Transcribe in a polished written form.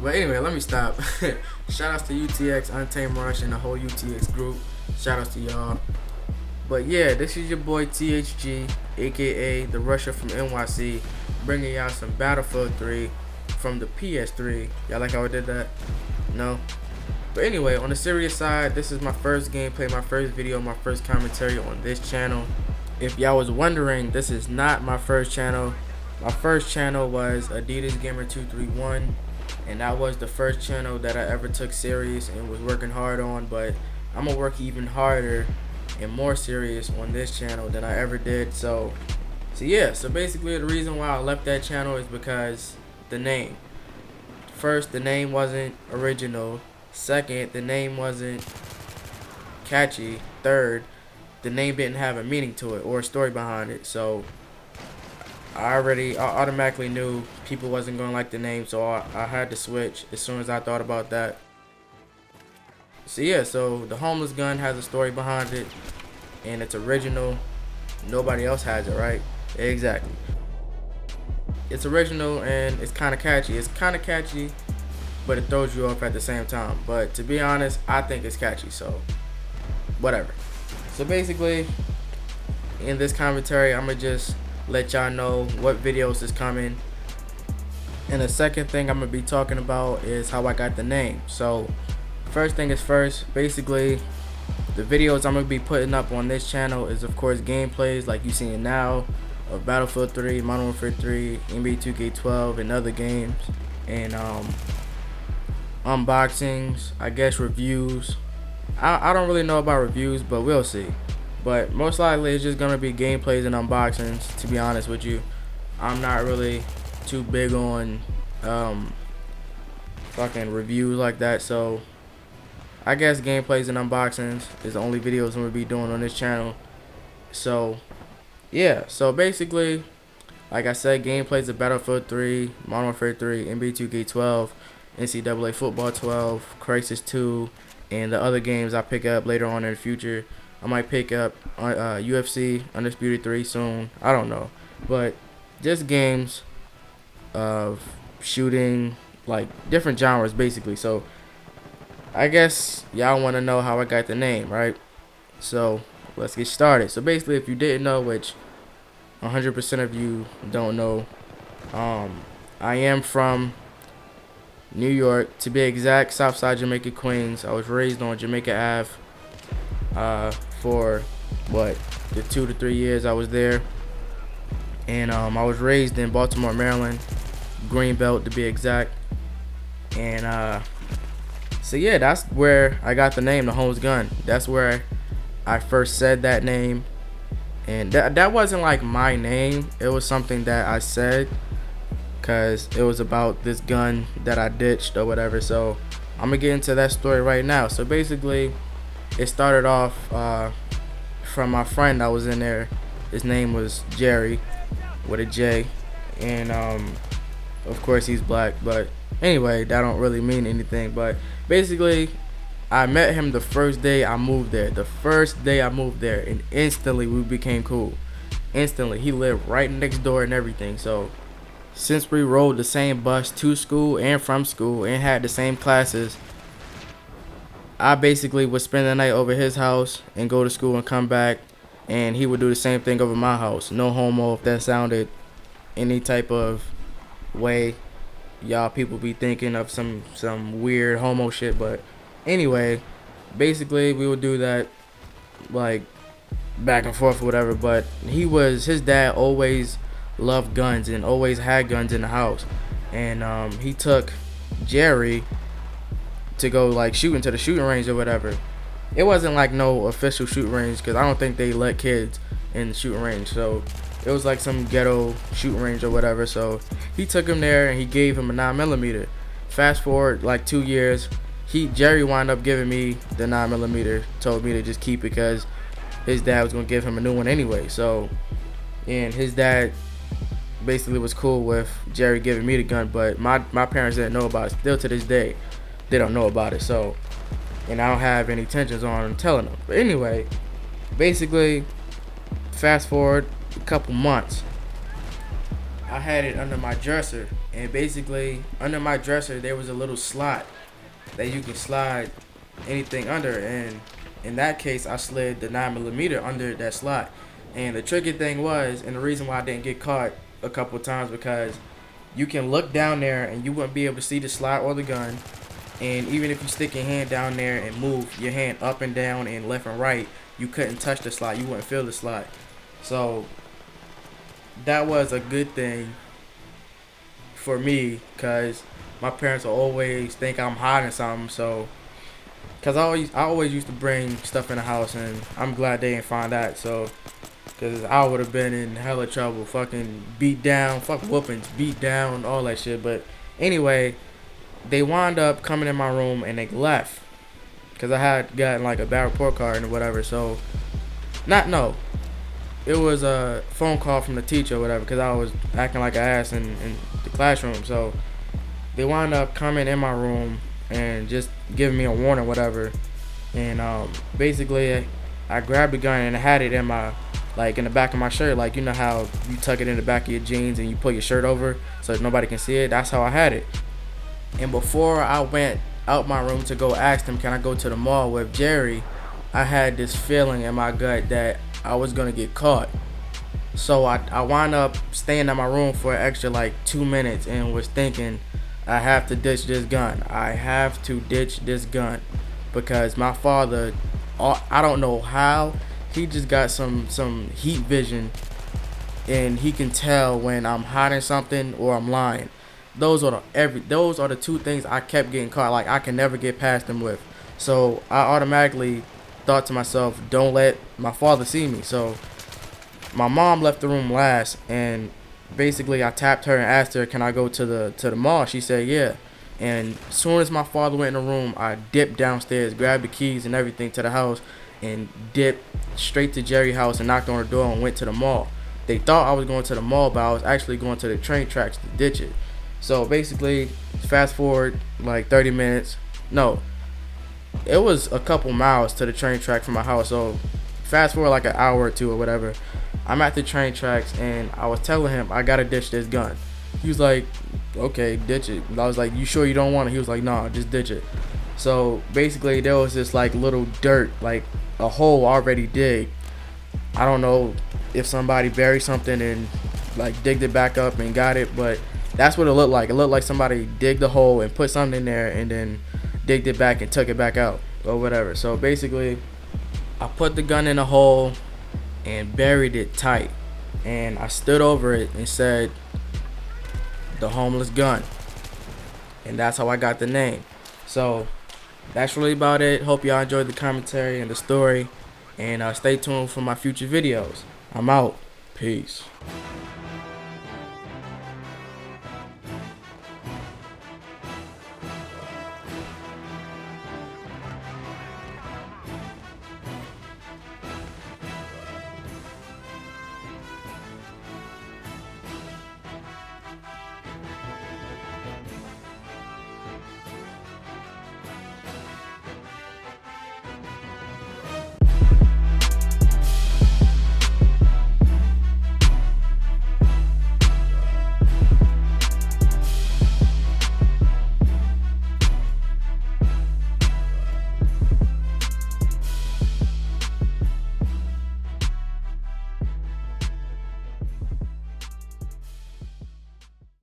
But anyway, let me stop. Shout outs to UTxUntamedRush and the whole UTX group. Shout outs to y'all. But yeah, this is your boy THG, aka the Rusher from NYC, bringing y'all some Battlefield 3 from the PS3. Y'all like how I did that? No? But anyway, on the serious side, this is my first gameplay, my first video, my first commentary on this channel. If y'all was wondering, this is not my first channel. My first channel was Adidas Gamer 231, and that was the first channel that I ever took serious and was working hard on. But I'm gonna work even harder and more serious on this channel than I ever did. So yeah. So basically, the reason why I left that channel is because the name. First, the name wasn't original. Second, the name wasn't catchy. Third, the name didn't have a meaning to it or a story behind it. So I automatically knew people wasn't gonna like the name, so I had to switch as soon as I thought about that. So yeah, so the Homeless Gun has a story behind it, and it's original. Nobody else has it, right? Exactly. It's original and it's kind of catchy. It's kind of catchy, but it throws you off at the same time. But to be honest, I think it's catchy, so whatever. So basically, in this commentary, I'm gonna just let y'all know what videos is coming. And the second thing I'm gonna be talking about is how I got the name. So first thing is first, basically the videos I'm gonna be putting up on this channel is of course gameplays like you seeing now of Battlefield 3, Modern Warfare 3, NBA 2K12 and other games, and unboxings, I guess reviews. I don't really know about reviews, but we'll see. But most likely it's just gonna be gameplays and unboxings, to be honest with you. I'm not really too big on fucking reviews like that, so I guess gameplays and unboxings is the only videos I'm gonna be doing on this channel. So yeah, so basically, like I said, gameplays of Battlefield 3, Modern Warfare 3, NBA 2K12, NCAA Football 12, Crisis 2, and the other games I pick up later on in the future. I might pick up UFC Undisputed 3 soon. I don't know. But just games of shooting, like different genres basically. So I guess y'all want to know how I got the name, right? So let's get started. So basically, if you didn't know, which 100% of you don't know, I am from New York, to be exact, Southside Jamaica, Queens. I was raised on Jamaica Ave for the 2 to 3 years I was there, and I was raised in Baltimore, Maryland, Greenbelt to be exact, and so yeah, that's where I got the name, The Homeless Gun. That's where I first said that name, and that wasn't like my name. It was something that I said because it was about this gun that I ditched or whatever. So I'm gonna get into that story right now. So basically, it started off from my friend that was in there. His name was Jerry with a J, and of course he's black, but anyway, that don't really mean anything. But basically, I met him the first day I moved there. And instantly we became cool. Instantly, he lived right next door and everything. So since we rode the same bus to school and from school and had the same classes, I basically would spend the night over his house and go to school and come back, and he would do the same thing over my house. No homo, if that sounded any type of way y'all people be thinking of some weird homo shit. But anyway, basically we would do that like back and forth or whatever. But his dad always loved guns and always had guns in the house, and he took Jerry to go like shooting to the shooting range or whatever. It wasn't like no official shooting range because I don't think they let kids in the shooting range. So it was like some ghetto shooting range or whatever. So he took him there and he gave him a 9mm. Fast forward like 2 years, Jerry wound up giving me the 9mm. Told me to just keep it because his dad was gonna give him a new one anyway. So, and his dad basically was cool with Jerry giving me the gun, but my parents didn't know about it. Still to this day, they don't know about it. So, and I don't have any intentions on telling them. But anyway, basically, fast forward a couple months, I had it under my dresser, And basically, under my dresser, there was a little slot that you can slide anything under. And in that case, I slid the 9mm under that slot. And the tricky thing was, and the reason why I didn't get caught a couple times, because you can look down there and you wouldn't be able to see the slot or the gun. And even if you stick your hand down there and move your hand up and down and left and right, you couldn't touch the slot. You wouldn't feel the slot. So that was a good thing for me, because my parents will always think I'm hiding something. So, because I always used to bring stuff in the house, and I'm glad they didn't find that. So, because I would have been in hella trouble, fucking beat down, fuck whoopings, beat down, all that shit. But anyway, they wound up coming in my room and they left, because I had gotten like a bad report card and whatever. So, it was a phone call from the teacher or whatever, because I was acting like an ass in the classroom. So they wound up coming in my room and just giving me a warning or whatever. And basically I grabbed the gun and I had it in my, like, in the back of my shirt. Like, you know how you tuck it in the back of your jeans and you pull your shirt over so that nobody can see it? That's how I had it. And before I went out my room to go ask them, can I go to the mall with Jerry, I had this feeling in my gut that I was gonna get caught. So I wound up staying in my room for an extra like 2 minutes and was thinking, I have to ditch this gun. I have to ditch this gun, because my father, I don't know how, he just got some heat vision, and he can tell when I'm hiding something or I'm lying. Those are the two things I kept getting caught. Like, I can never get past them with. So I automatically thought to myself, don't let my father see me. So my mom left the room last, and basically I tapped her and asked her, can I go to the mall? She said yeah. And as soon as my father went in the room, I dipped downstairs, grabbed the keys and everything to the house, and dipped straight to Jerry's house and knocked on her door and went to the mall. They thought I was going to the mall, but I was actually going to the train tracks to ditch it. So basically, fast forward like 30 minutes. No, it was a couple miles to the train track from my house. So fast forward like an hour or two or whatever. I'm at the train tracks and I was telling him I gotta ditch this gun. He was like, okay, ditch it. And I was like, you sure you don't want it? He was like, nah, just ditch it. So basically there was this like little dirt, like a hole already digged. I don't know if somebody buried something and like digged it back up and got it, but that's what it looked like. It looked like somebody digged the hole and put something in there and then digged it back and took it back out or whatever. So basically I put the gun in a hole and buried it tight, and I stood over it and said, "The Homeless Gun," and that's how I got the name. So that's really about it. Hope y'all enjoyed the commentary and the story, and stay tuned for my future videos. I'm out. Peace.